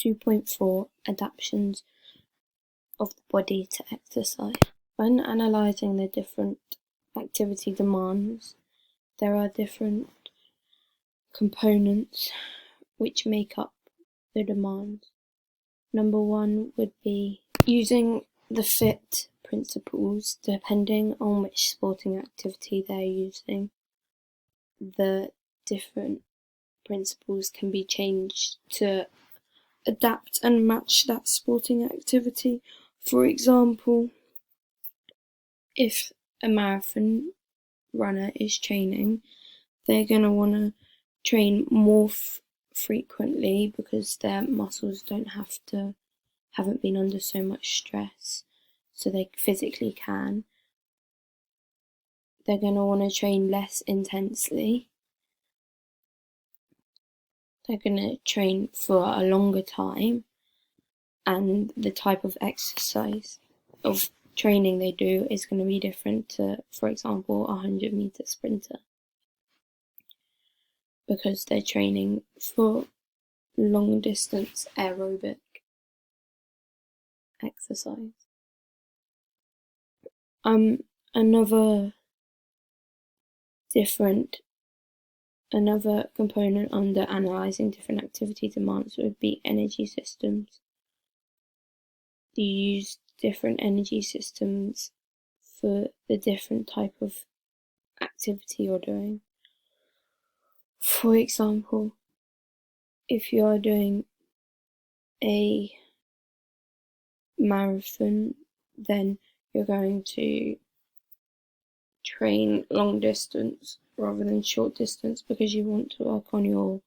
2.4 Adaptations of the body to exercise. When analysing the different activity demands, there are different components which make up the demands. Number one would be using the FIT principles. Depending on which sporting activity they're using, the different principles can be changed to adapt and match that sporting activity. For example, if a marathon runner is training, they're going to want to train more frequently because their muscles haven't been under so much stress, so they physically can. They're going to want to train less intensely. They're going to train for a longer time, and the type of exercise of training they do is going to be different to, for example, a 100-meter sprinter, because they're training for long distance aerobic exercise. Another component under analysing different activity demands would be energy systems. You use different energy systems for the different type of activity you're doing. For example, if you are doing a marathon, then you're going to train long distance rather than short distance because you want to work on your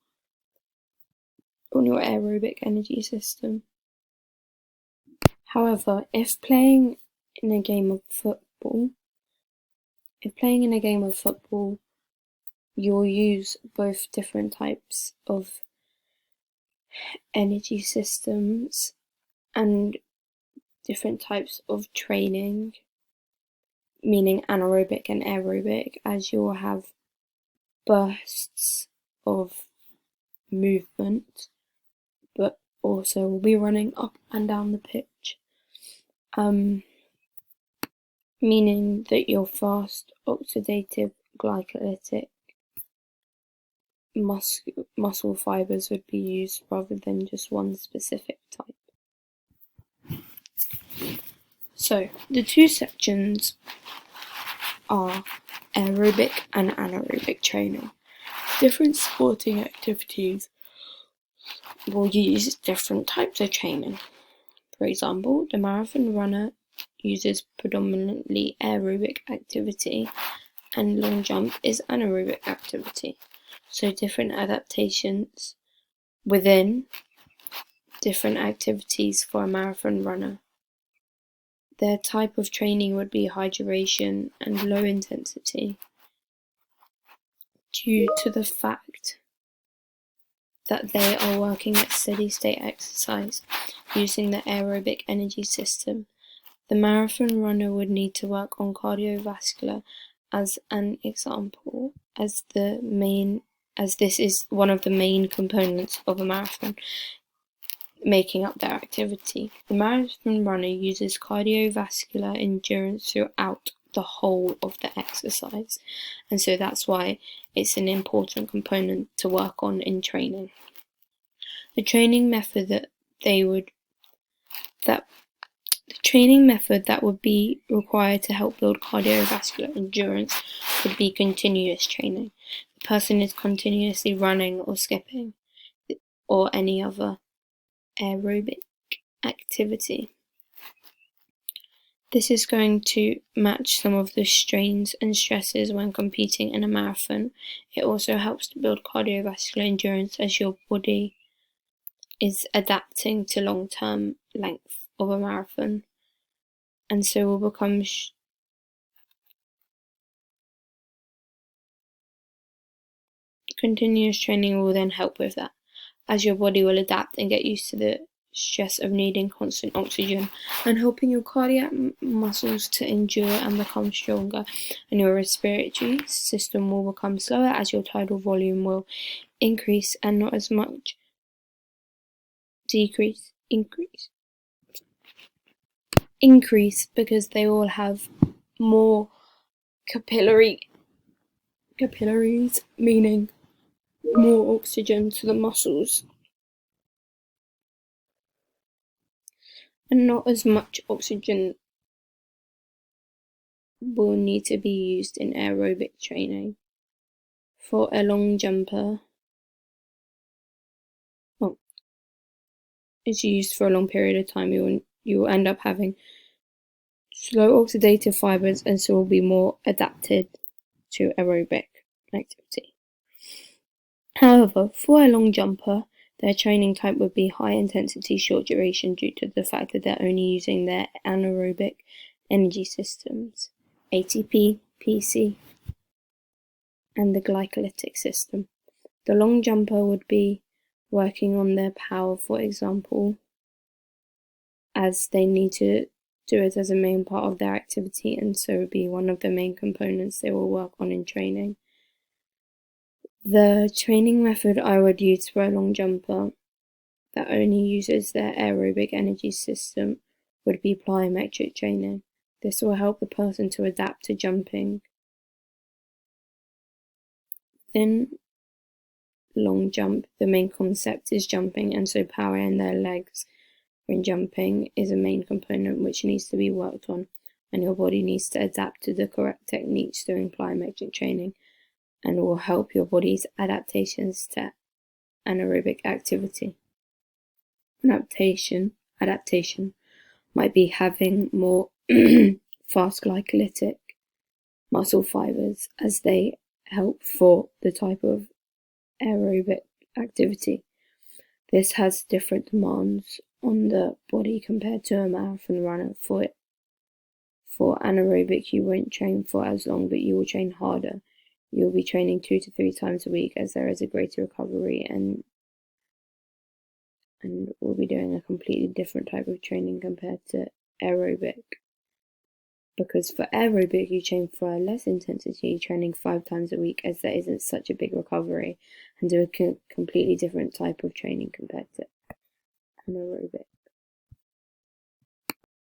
aerobic energy system. However, if playing in a game of football, you'll use both different types of energy systems and different types of training, meaning anaerobic and aerobic, as you'll have bursts of movement, but also will be running up and down the pitch, meaning that your fast oxidative glycolytic muscle fibers would be used rather than just one specific type. So the two sections are aerobic and anaerobic training. Different sporting activities will use different types of training. For example, the marathon runner uses predominantly aerobic activity and long jump is anaerobic activity. So different adaptations within different activities for a marathon runner. Their type of training would be high duration and low intensity, due to the fact that they are working at steady state exercise using the aerobic energy system. The marathon runner would need to work on cardiovascular as an example, as this is one of the main components of a marathon making up their activity. The marathon runner uses cardiovascular endurance throughout the whole of the exercise, and so that's why it's an important component to work on in training. The training method that would be required to help build cardiovascular endurance would be continuous training. The person is continuously running or skipping or any other aerobic activity. This is going to match some of the strains and stresses when competing in a marathon. It also helps to build cardiovascular endurance as your body is adapting to long-term length of a marathon, and so will become continuous training will then help with that, as your body will adapt and get used to the stress of needing constant oxygen, and helping your cardiac muscles to endure and become stronger, and your respiratory system will become slower as your tidal volume will increase and not as much decrease, increase because they all have more capillaries, meaning more oxygen to the muscles, and not as much oxygen will need to be used in aerobic training. For a long jumper, is used for a long period of time, you will end up having slow oxidative fibers, and so will be more adapted to aerobic activity. However, for a long jumper, their training type would be high intensity, short duration due to the fact that they're only using their anaerobic energy systems, ATP, PC, and the glycolytic system. The long jumper would be working on their power, for example, as they need to do it as a main part of their activity, and so would be one of the main components they will work on in training. The training method I would use for a long jumper that only uses their aerobic energy system would be plyometric training. This will help the person to adapt to jumping. Then long jump, the main concept is jumping, and so power in their legs when jumping is a main component which needs to be worked on, and your body needs to adapt to the correct techniques during plyometric training, and will help your body's adaptations to anaerobic activity. Adaptation might be having more fast glycolytic muscle fibers, as they help for the type of aerobic activity. This has different demands on the body compared to a marathon runner. For anaerobic, you won't train for as long, but you will train harder. You'll be training 2 to 3 times a week, as there is a greater recovery, and we'll be doing a completely different type of training compared to aerobic. Because for aerobic, you train for a less intensity, training 5 times a week, as there isn't such a big recovery, and do a completely different type of training compared to anaerobic.